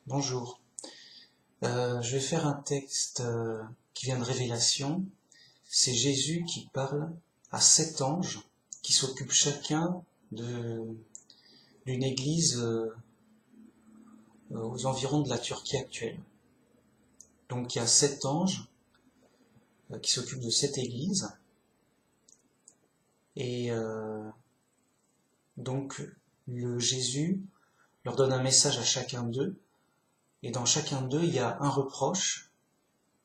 Bonjour. Je vais faire un texte qui vient de Révélation. C'est Jésus qui parle à 7 anges qui s'occupent chacun d'une église aux environs de la Turquie actuelle. Donc il y a 7 anges qui s'occupent de cette église. Et donc Jésus leur donne un message à chacun d'eux. Et dans chacun d'eux, il y a un reproche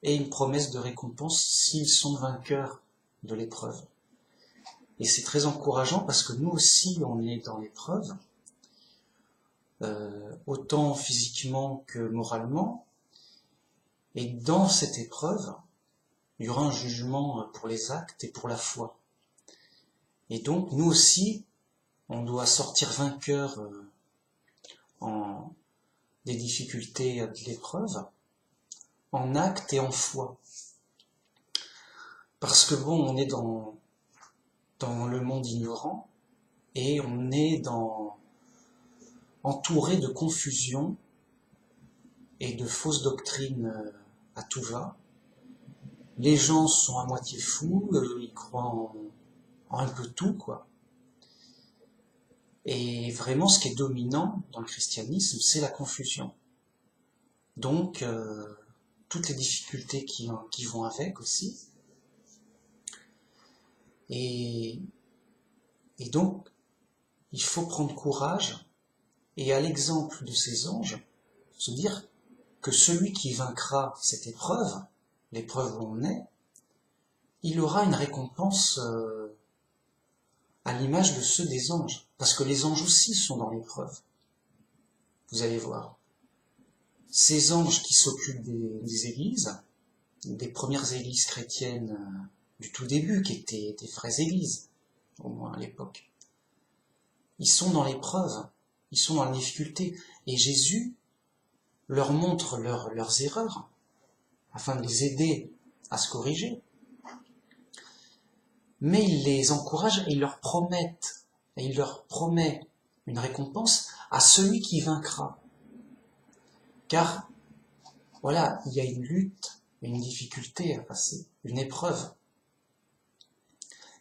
et une promesse de récompense s'ils sont vainqueurs de l'épreuve. Et c'est très encourageant parce que nous aussi, on est dans l'épreuve, autant physiquement que moralement. Et dans cette épreuve, il y aura un jugement pour les actes et pour la foi. Et donc, nous aussi, on doit sortir vainqueurs des difficultés de l'épreuve, en actes et en foi. Parce que on est dans le monde ignorant et on est entouré de confusion et de fausses doctrines à tout va. Les gens sont à moitié fous, ils croient en un peu tout, quoi. Et vraiment, ce qui est dominant dans le christianisme, c'est la confusion. Donc, toutes les difficultés qui vont avec aussi. Et donc, il faut prendre courage et à l'exemple de ces anges, se dire que celui qui vaincra cette épreuve, l'épreuve où on est, il aura une récompense à l'image de ceux des anges. Parce que les anges aussi sont dans l'épreuve. Vous allez voir. Ces anges qui s'occupent des églises, des premières églises chrétiennes du tout début, qui étaient des vraies églises, au moins à l'époque, ils sont dans l'épreuve, ils sont dans la difficulté. Et Jésus leur montre leurs erreurs, afin de les aider à se corriger. Mais il les encourage et il leur promet une récompense à celui qui vaincra. Car, voilà, il y a une lutte, une difficulté à passer, une épreuve.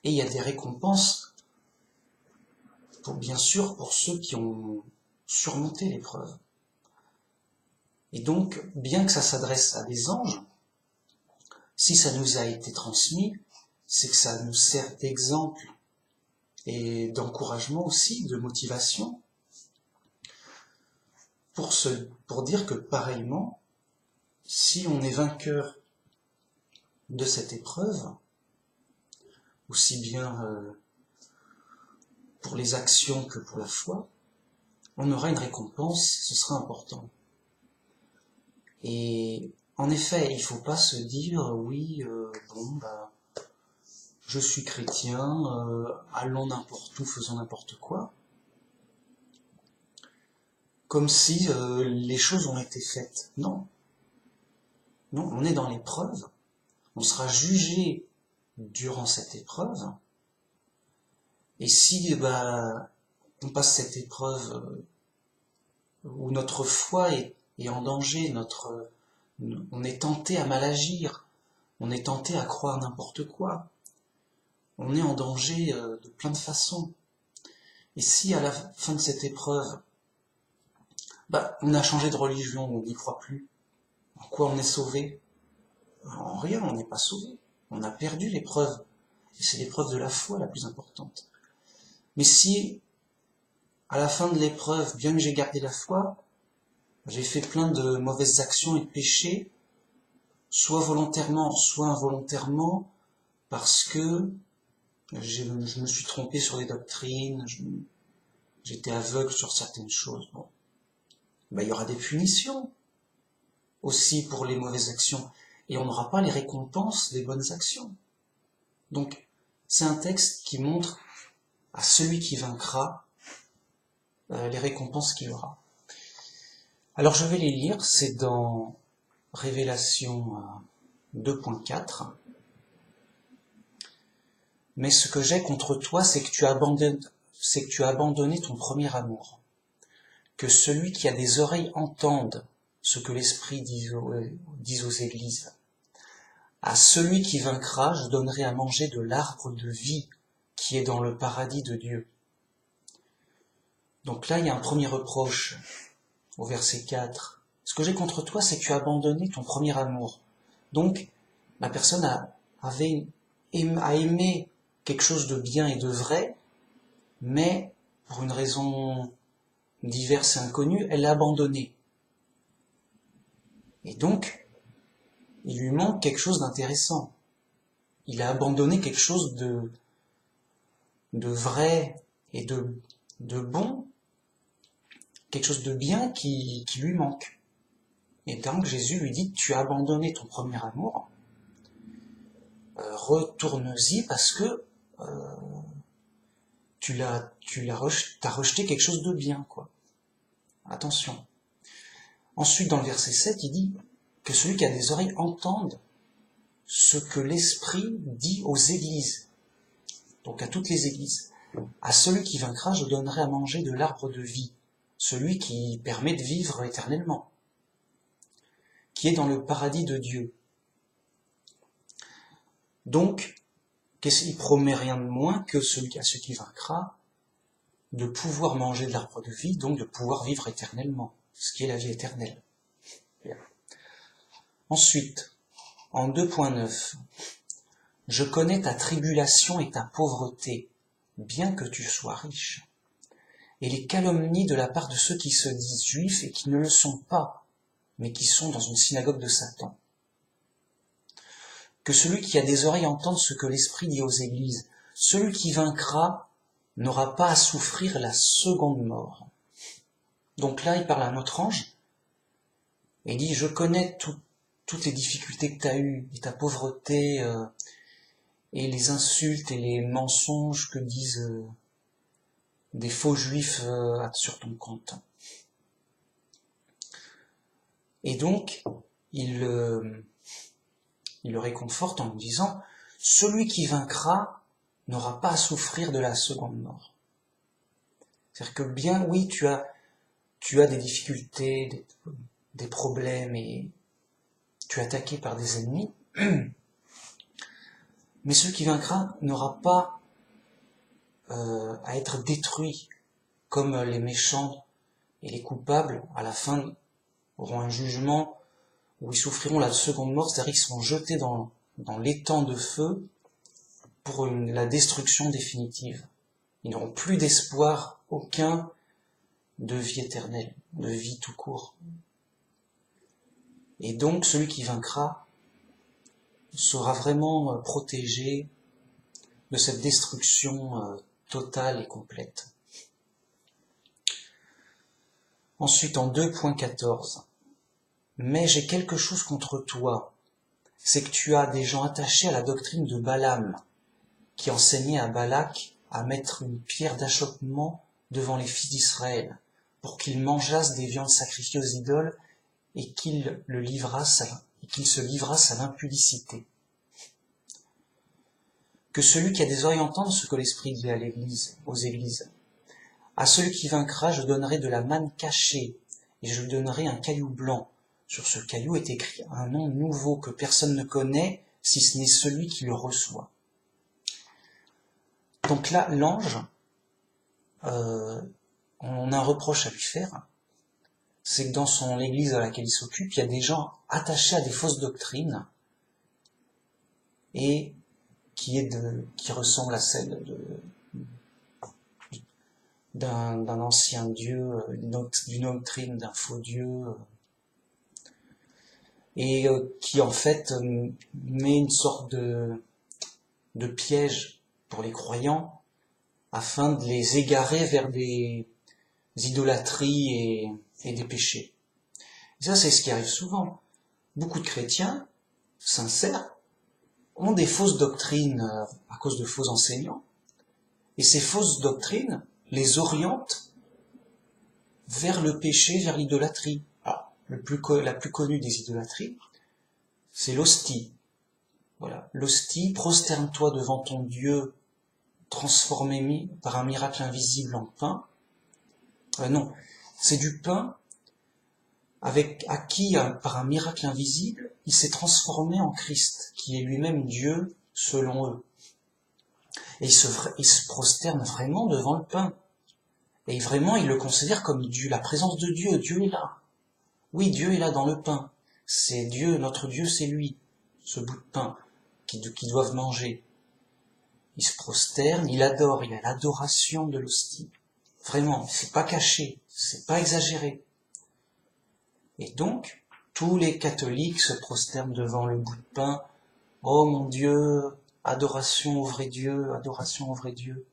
Et il y a des récompenses, bien sûr, pour ceux qui ont surmonté l'épreuve. Et donc, bien que ça s'adresse à des anges, si ça nous a été transmis, c'est que ça nous sert d'exemple et d'encouragement aussi, de motivation, pour dire que pareillement, si on est vainqueur de cette épreuve, aussi bien pour les actions que pour la foi, on aura une récompense, ce sera important. Et en effet, il ne faut pas se dire oui, je suis chrétien, allons n'importe où, faisons n'importe quoi, comme si les choses ont été faites. Non, on est dans l'épreuve, on sera jugé durant cette épreuve, et si on passe cette épreuve où notre foi est en danger, on est tenté à mal agir, on est tenté à croire n'importe quoi, on est en danger de plein de façons. Et si à la fin de cette épreuve, on a changé de religion, on n'y croit plus, en quoi on est sauvé? En rien, on n'est pas sauvé. On a perdu l'épreuve. Et c'est l'épreuve de la foi la plus importante. Mais si, à la fin de l'épreuve, bien que j'ai gardé la foi, j'ai fait plein de mauvaises actions et de péchés, soit volontairement, soit involontairement, parce que je me suis trompé sur des doctrines, j'étais aveugle sur certaines choses. Il y aura des punitions aussi pour les mauvaises actions, et on n'aura pas les récompenses des bonnes actions. Donc, c'est un texte qui montre à celui qui vaincra les récompenses qu'il aura. Alors je vais les lire, c'est dans Révélation 2.4. Mais ce que j'ai contre toi, c'est que tu as abandonné ton premier amour. Que celui qui a des oreilles entende ce que l'Esprit dit aux églises. À celui qui vaincra, je donnerai à manger de l'arbre de vie qui est dans le paradis de Dieu. Donc là, il y a un premier reproche au verset 4. Ce que j'ai contre toi, c'est que tu as abandonné ton premier amour. Donc, la personne a aimé quelque chose de bien et de vrai, mais pour une raison diverse et inconnue, elle l'a abandonné. Et donc, il lui manque quelque chose d'intéressant. Il a abandonné quelque chose de vrai et de bon, quelque chose de bien qui lui manque. Et donc Jésus lui dit, tu as abandonné ton premier amour, retourne-y parce que t'as rejeté quelque chose de bien, quoi. Attention. Ensuite, dans le verset 7, il dit que celui qui a des oreilles entende ce que l'Esprit dit aux églises. Donc à toutes les églises. À celui qui vaincra, je donnerai à manger de l'arbre de vie, celui qui permet de vivre éternellement, qui est dans le paradis de Dieu. Donc, il promet rien de moins que à celui qui vaincra, de pouvoir manger de l'arbre de vie, donc de pouvoir vivre éternellement, ce qui est la vie éternelle. Bien. Ensuite, en 2.9, je connais ta tribulation et ta pauvreté, bien que tu sois riche, et les calomnies de la part de ceux qui se disent juifs et qui ne le sont pas, mais qui sont dans une synagogue de Satan. Que celui qui a des oreilles entende ce que l'Esprit dit aux églises. Celui qui vaincra n'aura pas à souffrir la seconde mort. Donc là, il parle à un autre ange, et il dit, je connais toutes les difficultés que tu as eues, et ta pauvreté, et les insultes et les mensonges que disent des faux juifs sur ton compte. Et donc, il le réconforte en lui disant, celui qui vaincra n'aura pas à souffrir de la seconde mort. C'est-à-dire que bien, oui, tu as des difficultés, des problèmes, et tu es attaqué par des ennemis, mais celui qui vaincra n'aura pas à être détruit, comme les méchants et les coupables, à la fin, auront un jugement où ils souffriront la seconde mort, c'est-à-dire qu'ils seront jetés dans l'étang de feu pour la destruction définitive. Ils n'auront plus d'espoir aucun de vie éternelle, de vie tout court. Et donc celui qui vaincra sera vraiment protégé de cette destruction totale et complète. Ensuite, en 2.14, mais j'ai quelque chose contre toi, c'est que tu as des gens attachés à la doctrine de Balaam, qui enseignait à Balak à mettre une pierre d'achoppement devant les fils d'Israël, pour qu'ils mangeassent des viandes sacrifiées aux idoles et qu'ils se livrassent à l'impudicité. Que celui qui a des oreilles entende ce que l'Esprit dit aux églises. À celui qui vaincra, je donnerai de la manne cachée, et je lui donnerai un caillou blanc. Sur ce caillou est écrit un nom nouveau que personne ne connaît, si ce n'est celui qui le reçoit. Donc là, l'ange, on a un reproche à lui faire, c'est que dans l'église à laquelle il s'occupe, il y a des gens attachés à des fausses doctrines, et qui ressemble à celle d'un ancien dieu, d'une doctrine d'un faux dieu, et qui en fait met une sorte de piège pour les croyants afin de les égarer vers des idolâtries et des péchés. Et ça, c'est ce qui arrive souvent. Beaucoup de chrétiens sincères ont des fausses doctrines à cause de faux enseignants, et ces fausses doctrines les orientent vers le péché, vers l'idolâtrie. Alors, la plus connue des idolâtries, c'est l'hostie. Voilà, l'hostie, prosterne-toi devant ton Dieu transformé par un miracle invisible en pain. Non, c'est du pain à qui, par un miracle invisible, il s'est transformé en Christ, qui est lui-même Dieu selon eux. Et ils se prosternent vraiment devant le pain. Et vraiment, ils le considèrent comme Dieu, la présence de Dieu. Dieu est là. Oui, Dieu est là dans le pain. C'est Dieu, notre Dieu, c'est lui, ce bout de pain qu'ils doivent manger. Il se prosterne, il adore, il a l'adoration de l'hostie. Vraiment, c'est pas caché, c'est pas exagéré. Et donc, tous les catholiques se prosternent devant le bout de pain. Oh mon Dieu, adoration au vrai Dieu, adoration au vrai Dieu.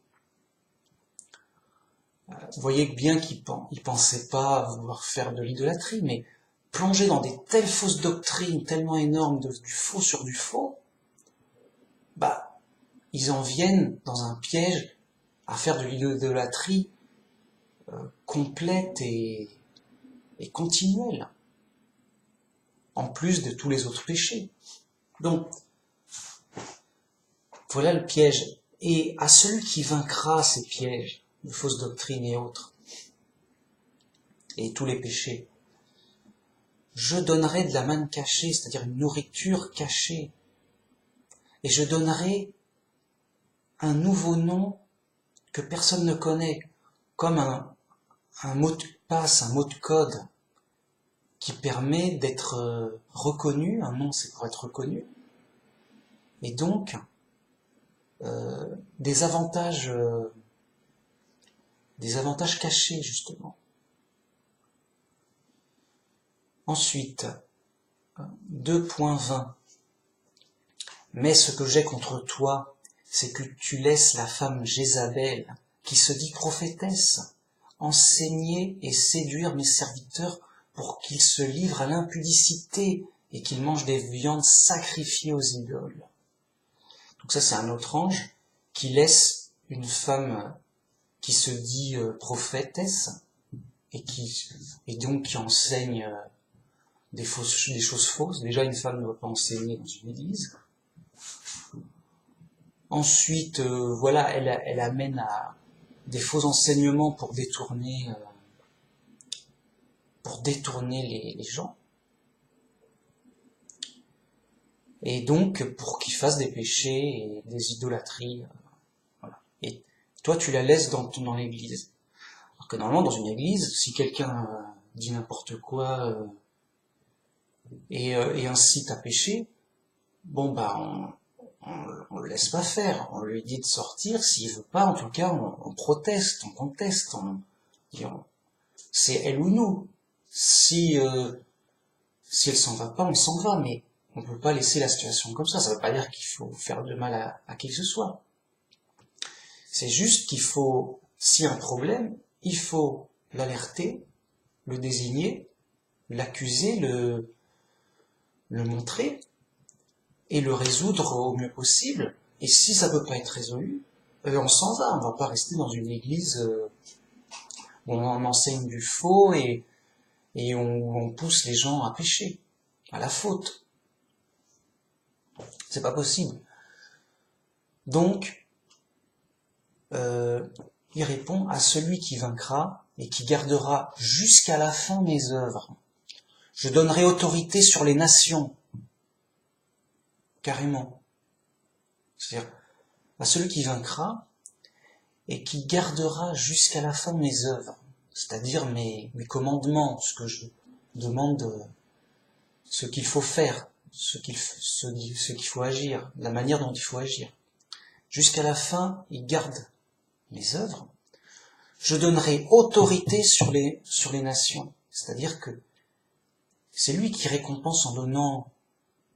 Vous voyez bien qu'ils pensaient pas vouloir faire de l'idolâtrie, mais plonger dans des telles fausses doctrines tellement énormes du faux sur du faux, ils en viennent dans un piège à faire de l'idolâtrie complète et continuelle, en plus de tous les autres péchés. Donc, voilà le piège. Et à celui qui vaincra ces pièges, de fausses doctrines et autres, et tous les péchés, je donnerai de la manne cachée, c'est-à-dire une nourriture cachée, et je donnerai un nouveau nom que personne ne connaît, comme un mot de passe, un mot de code, qui permet d'être reconnu. Un nom, c'est pour être reconnu. Et donc, des avantages cachés, justement. Ensuite, 2.20. Mais ce que j'ai contre toi, c'est que tu laisses la femme Jézabel, qui se dit prophétesse, enseigner et séduire mes serviteurs pour qu'ils se livrent à l'impudicité et qu'ils mangent des viandes sacrifiées aux idoles. Donc ça, c'est un autre ange qui laisse une femme qui se dit prophétesse et donc qui enseigne des choses fausses. Déjà, une femme ne doit pas enseigner dans une église. Ensuite, elle amène à des faux enseignements pour détourner les gens. Et donc, pour qu'ils fassent des péchés et des idolâtries. Voilà. Et toi, tu la laisses dans l'église. Alors que normalement, dans une église, si quelqu'un dit n'importe quoi et incite à pécher, on le laisse pas faire. On lui dit de sortir. S'il veut pas, en tout cas, on proteste, on conteste. C'est elle ou nous. Si elle s'en va pas, on s'en va. Mais on peut pas laisser la situation comme ça. Ça veut pas dire qu'il faut faire de mal à qui que ce soit. C'est juste qu'il faut, s'il y a un problème, il faut l'alerter, le désigner, l'accuser, le montrer et le résoudre au mieux possible. Et si ça peut pas être résolu, on s'en va. On va pas rester dans une église où on enseigne du faux et on pousse les gens à pécher, à la faute. C'est pas possible. Donc, il répond à celui qui vaincra et qui gardera jusqu'à la fin mes œuvres. Je donnerai autorité sur les nations. Carrément. C'est-à-dire, à celui qui vaincra et qui gardera jusqu'à la fin mes œuvres. C'est-à-dire mes commandements, ce que je demande, ce qu'il faut faire, ce qu'il faut agir, la manière dont il faut agir. Jusqu'à la fin, il garde mes œuvres. Je donnerai autorité sur les nations. C'est-à-dire que c'est lui qui récompense en donnant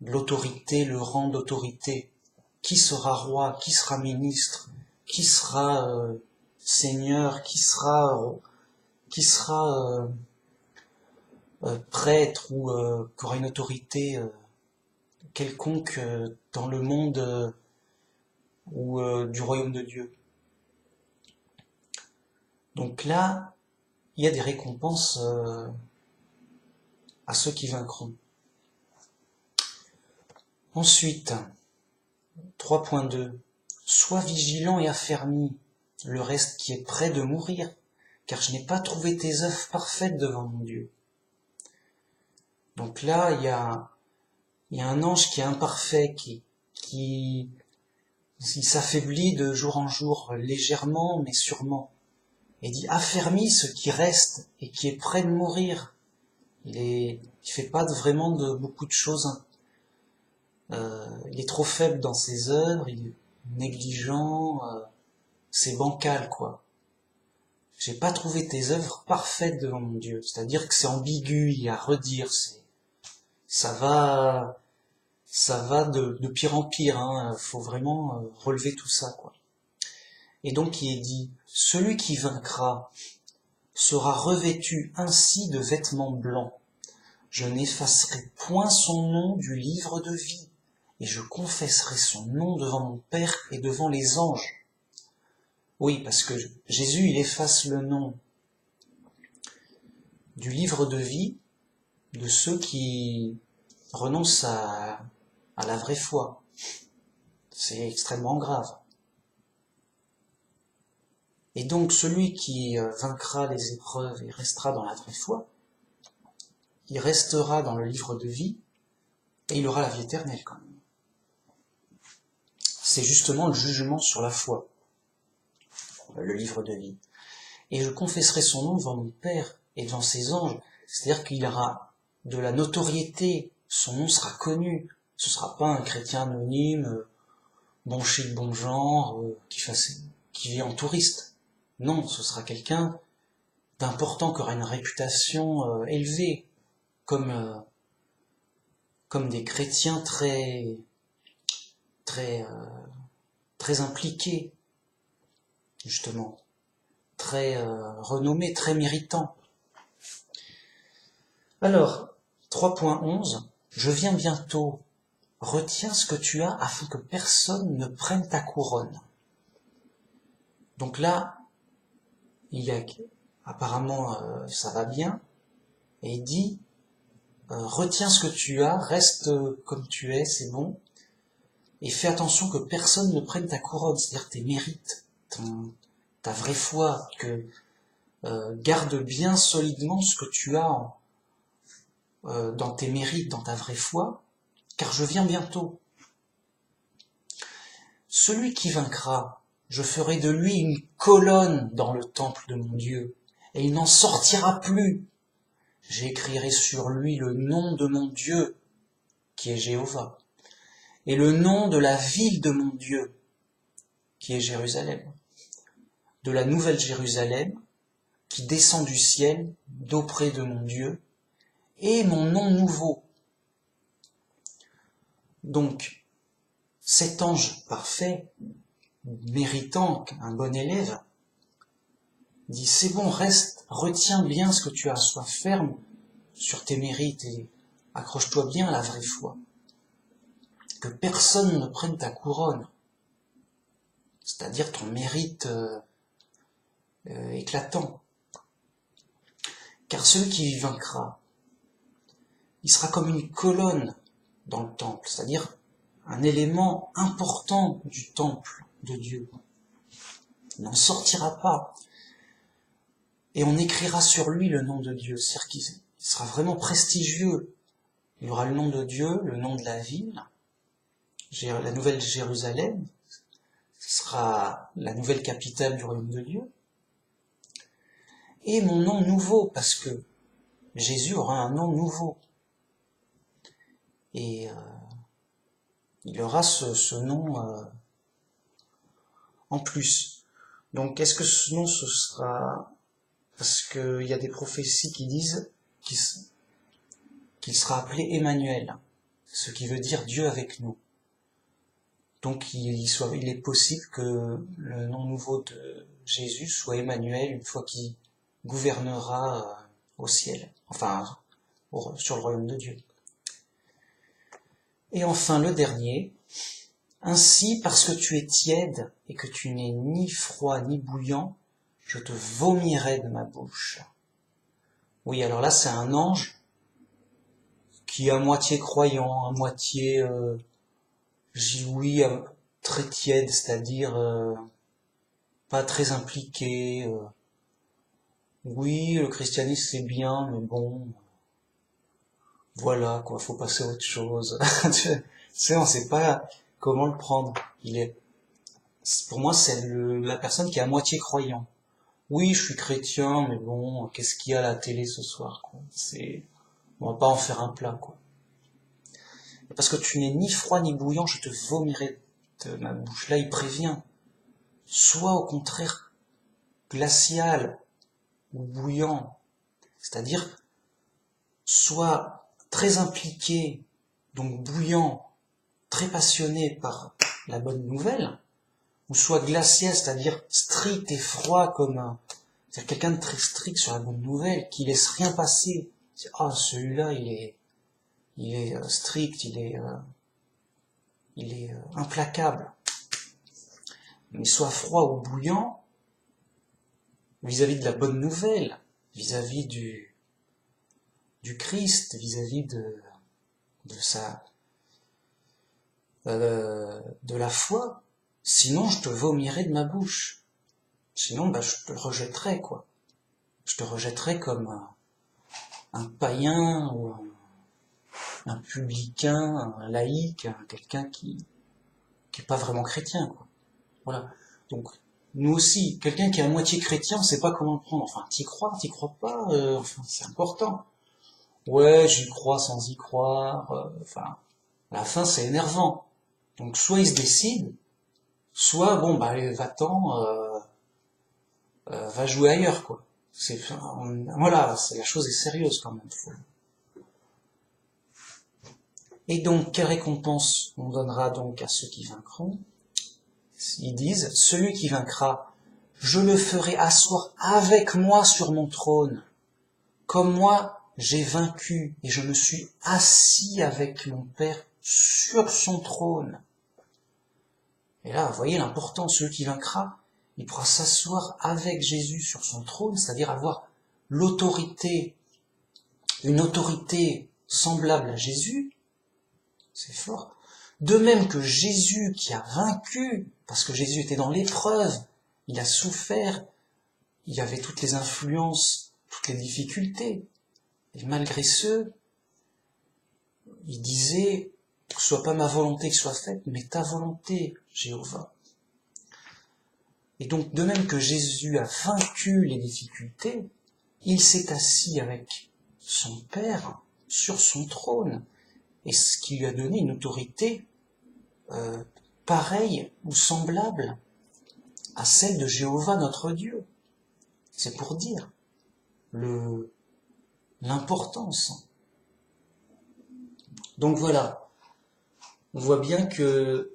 de l'autorité, le rang d'autorité. Qui sera roi, qui sera ministre, qui sera seigneur, qui sera prêtre ou qui aura une autorité quelconque dans le monde ou du royaume de Dieu. Donc là, il y a des récompenses à ceux qui vaincront. Ensuite, 3.2. Sois vigilant et affermi, le reste qui est près de mourir, car je n'ai pas trouvé tes œuvres parfaites devant mon Dieu. Donc là, il y a un ange qui est imparfait, qui il s'affaiblit de jour en jour, légèrement mais sûrement. Et dit, affermis ce qui reste et qui est prêt de mourir. Il fait pas vraiment de beaucoup de choses. Il est trop faible dans ses œuvres, il est négligent, c'est bancal, quoi. J'ai pas trouvé tes œuvres parfaites devant mon Dieu. C'est-à-dire que c'est ambigu, il y a à redire, ça va de pire en pire, hein. Faut vraiment relever tout ça, quoi. Et donc il est dit, celui qui vaincra sera revêtu ainsi de vêtements blancs. Je n'effacerai point son nom du livre de vie, et je confesserai son nom devant mon Père et devant les anges. Oui, parce que Jésus, il efface le nom du livre de vie de ceux qui renoncent à la vraie foi. C'est extrêmement grave. Et donc celui qui vaincra les épreuves et restera dans la vraie foi, il restera dans le livre de vie et il aura la vie éternelle quand même. C'est justement le jugement sur la foi, le livre de vie. Et je confesserai son nom devant mon Père et devant ses anges, c'est-à-dire qu'il aura de la notoriété, son nom sera connu, ce sera pas un chrétien anonyme, bon chic, bon genre, qui vit en touriste. Non, ce sera quelqu'un d'important, qui aura une réputation élevée, comme des chrétiens très impliqués, justement, très renommés, très méritants. Alors, 3.11, je viens bientôt, retiens ce que tu as afin que personne ne prenne ta couronne. Donc là, apparemment ça va bien, et il dit, retiens ce que tu as, reste comme tu es, c'est bon, et fais attention que personne ne prenne ta couronne, c'est-à-dire tes mérites, ta vraie foi, que garde bien solidement ce que tu as dans tes mérites, dans ta vraie foi, car je viens bientôt. Celui qui vaincra, je ferai de lui une colonne dans le temple de mon Dieu, et il n'en sortira plus. J'écrirai sur lui le nom de mon Dieu, qui est Jéhovah, et le nom de la ville de mon Dieu, qui est Jérusalem, de la nouvelle Jérusalem, qui descend du ciel, d'auprès de mon Dieu, et mon nom nouveau. Donc, cet ange parfait, méritant un bon élève, dit, c'est bon, reste, retiens bien ce que tu as, sois ferme sur tes mérites et accroche-toi bien à la vraie foi. Que personne ne prenne ta couronne, c'est-à-dire ton mérite éclatant. Car celui qui vaincra, il sera comme une colonne dans le temple, c'est-à-dire un élément important du temple de Dieu. Il n'en sortira pas. Et on écrira sur lui le nom de Dieu, c'est-à-dire qu'il sera vraiment prestigieux. Il y aura le nom de Dieu, le nom de la ville, la nouvelle Jérusalem, ce sera la nouvelle capitale du royaume de Dieu. Et mon nom nouveau, parce que Jésus aura un nom nouveau. Et il aura ce nom en plus. Donc est-ce que ce nom ce sera... Parce qu'il y a des prophéties qui disent qu'il sera appelé Emmanuel, ce qui veut dire Dieu avec nous. Donc il est possible que le nom nouveau de Jésus soit Emmanuel une fois qu'il gouvernera au ciel, enfin sur le royaume de Dieu. Et enfin le dernier, ainsi parce que tu es tiède et que tu n'es ni froid ni bouillant, je te vomirai de ma bouche. Oui, alors là c'est un ange qui est à moitié croyant, à moitié oui, très tiède, c'est-à-dire pas très impliqué. Oui, le christianisme c'est bien, mais bon, voilà, quoi, faut passer à autre chose. Tu sais, on sait pas comment le prendre. Pour moi, c'est la personne qui est à moitié croyant. Oui, je suis chrétien, mais bon, qu'est-ce qu'il y a à la télé ce soir, quoi? On va pas en faire un plat, quoi. Parce que tu n'es ni froid ni bouillant, je te vomirai de ma bouche. Là, il prévient. Sois au contraire glacial ou bouillant. C'est-à-dire, sois très impliqué, donc bouillant, très passionné par la bonne nouvelle, ou soit glacial, c'est-à-dire strict et froid c'est-à-dire quelqu'un de très strict sur la bonne nouvelle, qui laisse rien passer. Ah, celui-là, il est strict, il est implacable. Mais soit froid ou bouillant, vis-à-vis de la bonne nouvelle, vis-à-vis du Christ, vis-à-vis de de la foi. Sinon, je te vomirai de ma bouche. Sinon, je te rejetterai, quoi. Je te rejetterai comme un païen ou un publicain, un laïc, quelqu'un qui est pas vraiment chrétien, quoi. Voilà. Donc, nous aussi, quelqu'un qui est à moitié chrétien, on sait pas comment le prendre. Enfin, t'y crois pas, enfin, c'est important. Ouais, j'y crois sans y croire, enfin, à la fin, c'est énervant. Donc, soit il se décide, soit, bon, allez, va-t'en, va jouer ailleurs, quoi. Voilà, la chose est sérieuse, quand même. Et donc, quelle récompense on donnera donc à ceux qui vaincront? Ils disent, celui qui vaincra, je le ferai asseoir avec moi sur mon trône. Comme moi, j'ai vaincu et je me suis assis avec mon Père sur son trône. Et là, vous voyez l'importance, celui qui vaincra, il pourra s'asseoir avec Jésus sur son trône, c'est-à-dire avoir l'autorité, une autorité semblable à Jésus. C'est fort. De même que Jésus qui a vaincu, parce que Jésus était dans l'épreuve, il a souffert, il y avait toutes les influences, toutes les difficultés. Et malgré ce, il disait, que ce soit pas ma volonté qui soit faite, mais ta volonté, Jéhovah. Et donc, de même que Jésus a vaincu les difficultés, il s'est assis avec son Père sur son trône, et ce qui lui a donné une autorité pareille ou semblable à celle de Jéhovah notre Dieu. C'est pour dire l'importance. Donc voilà, on voit bien que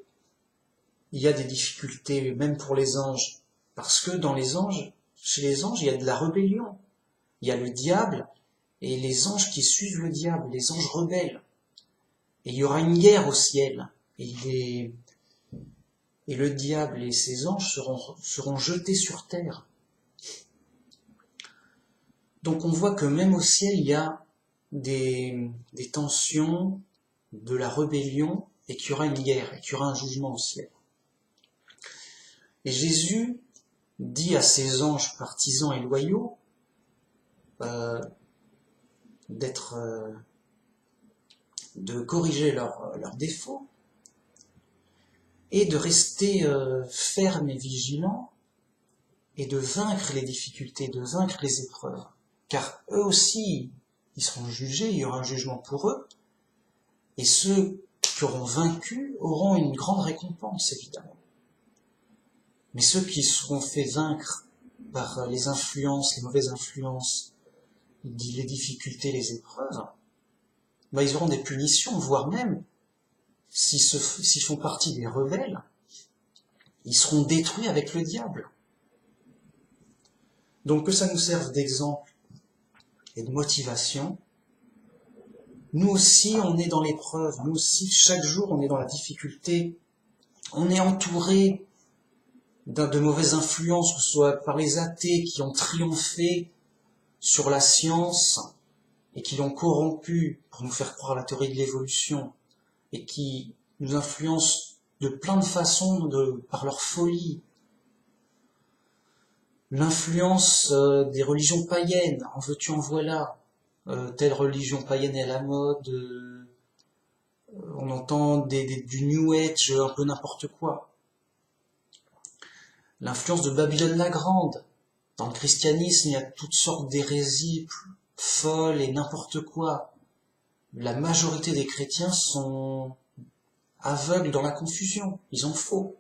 il y a des difficultés même pour les anges, parce que chez les anges, il y a de la rébellion. Il y a le diable et les anges qui suivent le diable, les anges rebelles. Et il y aura une guerre au ciel. Et le diable et ses anges seront jetés sur terre. Donc on voit que même au ciel, il y a des tensions, de la rébellion, et qu'il y aura une guerre, et qu'il y aura un jugement au ciel. Et Jésus dit à ses anges partisans et loyaux de corriger leurs défauts et de rester fermes et vigilants et de vaincre les difficultés, de vaincre les épreuves. Car eux aussi, ils seront jugés, il y aura un jugement pour eux, et ceux qui auront vaincu auront une grande récompense, évidemment. Mais ceux qui seront fait vaincre par les influences, les mauvaises influences, les difficultés, les épreuves, ils auront des punitions, voire même, s'ils font partie des rebelles, ils seront détruits avec le diable. Donc que ça nous serve d'exemple et de motivation. Nous aussi, on est dans l'épreuve, nous aussi, chaque jour, on est dans la difficulté, on est entouré de mauvaises influences, que ce soit par les athées qui ont triomphé sur la science et qui l'ont corrompue pour nous faire croire à la théorie de l'évolution et qui nous influencent de plein de façons par leur folie. L'influence des religions païennes, en veux-tu, en voilà, telle religion païenne est à la mode, on entend du New Age, un peu n'importe quoi. L'influence de Babylone la Grande. Dans le christianisme, il y a toutes sortes d'hérésies folles et n'importe quoi. La majorité des chrétiens sont aveugles dans la confusion. Ils ont faux.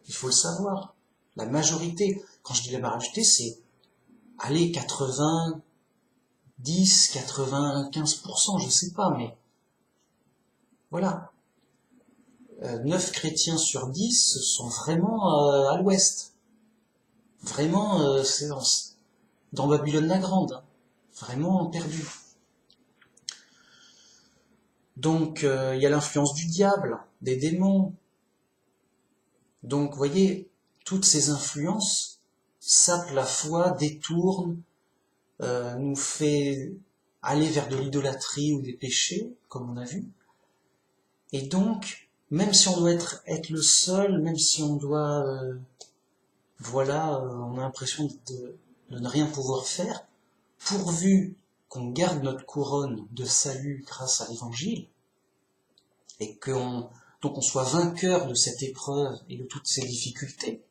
Il faut le savoir. La majorité, quand je dis la majorité, c'est, allez, 90, 95%, je sais pas, mais voilà. 9 chrétiens sur 10 sont vraiment à l'ouest. Vraiment, c'est dans Babylone la Grande. Hein. Vraiment perdu. Donc, il y a l'influence du diable, des démons. Donc, vous voyez, toutes ces influences sapent la foi, détournent, nous fait aller vers de l'idolâtrie ou des péchés, comme on a vu. Et donc, même si on doit être le seul, même si on doit, on a l'impression de ne rien pouvoir faire, pourvu qu'on garde notre couronne de salut grâce à l'évangile, et donc on soit vainqueur de cette épreuve et de toutes ces difficultés,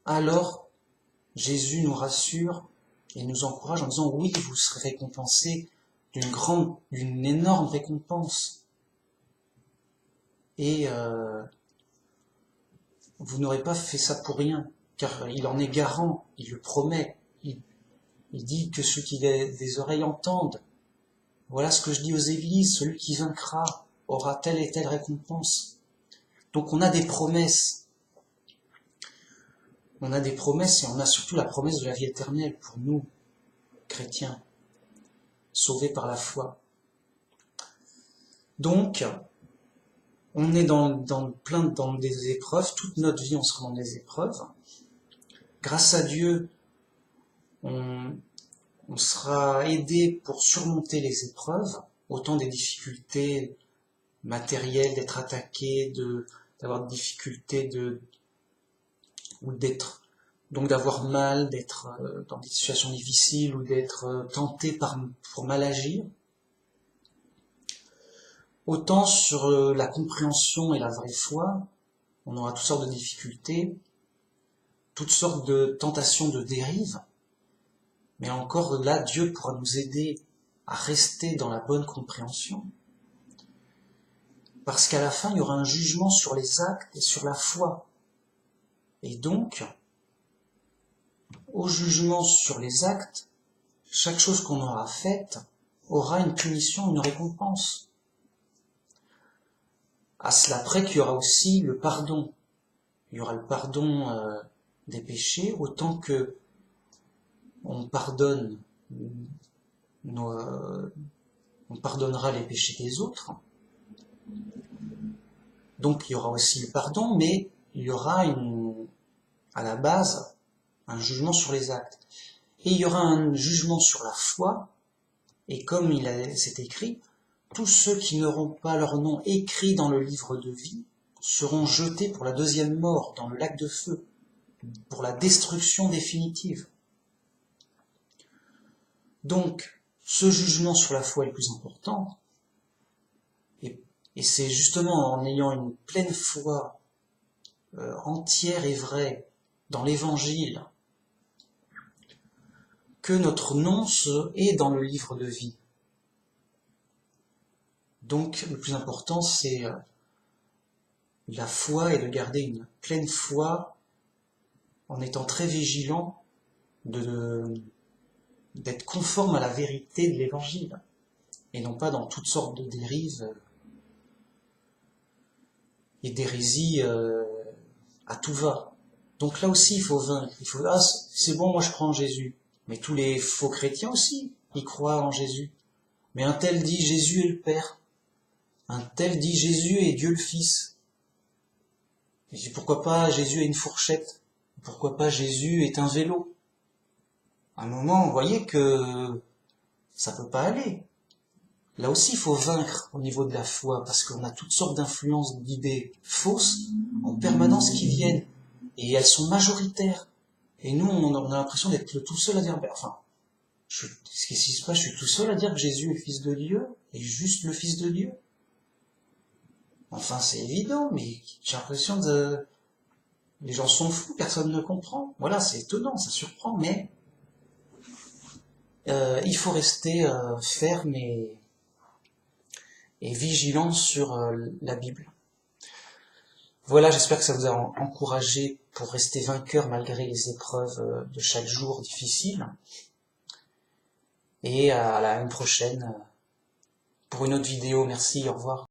alors Jésus nous rassure et nous encourage en disant oui, vous serez récompensés d'une énorme récompense. Et vous n'aurez pas fait ça pour rien, car il en est garant, il le promet. Il dit que ceux qui ont des oreilles entendent. Voilà ce que je dis aux églises, celui qui vaincra aura telle et telle récompense. Donc on a des promesses. On a des promesses et on a surtout la promesse de la vie éternelle pour nous, chrétiens, sauvés par la foi. Donc, on est dans des épreuves, toute notre vie on sera dans des épreuves. Grâce à Dieu, on sera aidé pour surmonter les épreuves, autant des difficultés matérielles, d'être attaqué, d'avoir des difficultés donc d'avoir mal, d'être dans des situations difficiles ou d'être tenté pour mal agir. Autant sur la compréhension et la vraie foi, on aura toutes sortes de difficultés, toutes sortes de tentations de dérive, mais encore là, Dieu pourra nous aider à rester dans la bonne compréhension. Parce qu'à la fin, il y aura un jugement sur les actes et sur la foi. Et donc, au jugement sur les actes, chaque chose qu'on aura faite aura une punition, une récompense. À cela près qu'il y aura aussi le pardon. Il y aura le pardon des péchés, autant que on pardonnera les péchés des autres. Donc il y aura aussi le pardon, mais il y aura à la base un jugement sur les actes. Et il y aura un jugement sur la foi, et comme c'est écrit, tous ceux qui n'auront pas leur nom écrit dans le livre de vie seront jetés pour la deuxième mort, dans le lac de feu, pour la destruction définitive. Donc, ce jugement sur la foi est le plus important, et c'est justement en ayant une pleine foi entière et vraie dans l'Évangile que notre nom est dans le livre de vie. Donc, le plus important, c'est la foi et de garder une pleine foi en étant très vigilant d'être conforme à la vérité de l'Évangile et non pas dans toutes sortes de dérives et d'hérésies à tout va. Donc là aussi, il faut vaincre. Il faut c'est bon, moi je crois en Jésus. Mais tous les faux chrétiens aussi, ils croient en Jésus. Mais un tel dit Jésus est le Père. Un tel dit Jésus est Dieu le Fils. Et pourquoi pas Jésus est une fourchette? Pourquoi pas Jésus est un vélo? À un moment, vous voyez que ça peut pas aller. Là aussi, il faut vaincre au niveau de la foi, parce qu'on a toutes sortes d'influences d'idées fausses en permanence qui viennent. Et elles sont majoritaires. Et nous, on a l'impression d'être le tout seul à dire, Qu'est-ce qui se passe? Je suis tout seul à dire que Jésus est le Fils de Dieu, et juste le Fils de Dieu. Enfin, c'est évident, mais j'ai l'impression de... Les gens sont fous, personne ne comprend. Voilà, c'est étonnant, ça surprend, mais il faut rester ferme et vigilant sur la Bible. Voilà, j'espère que ça vous a encouragé pour rester vainqueur malgré les épreuves de chaque jour difficiles. Et à la prochaine pour une autre vidéo. Merci, au revoir.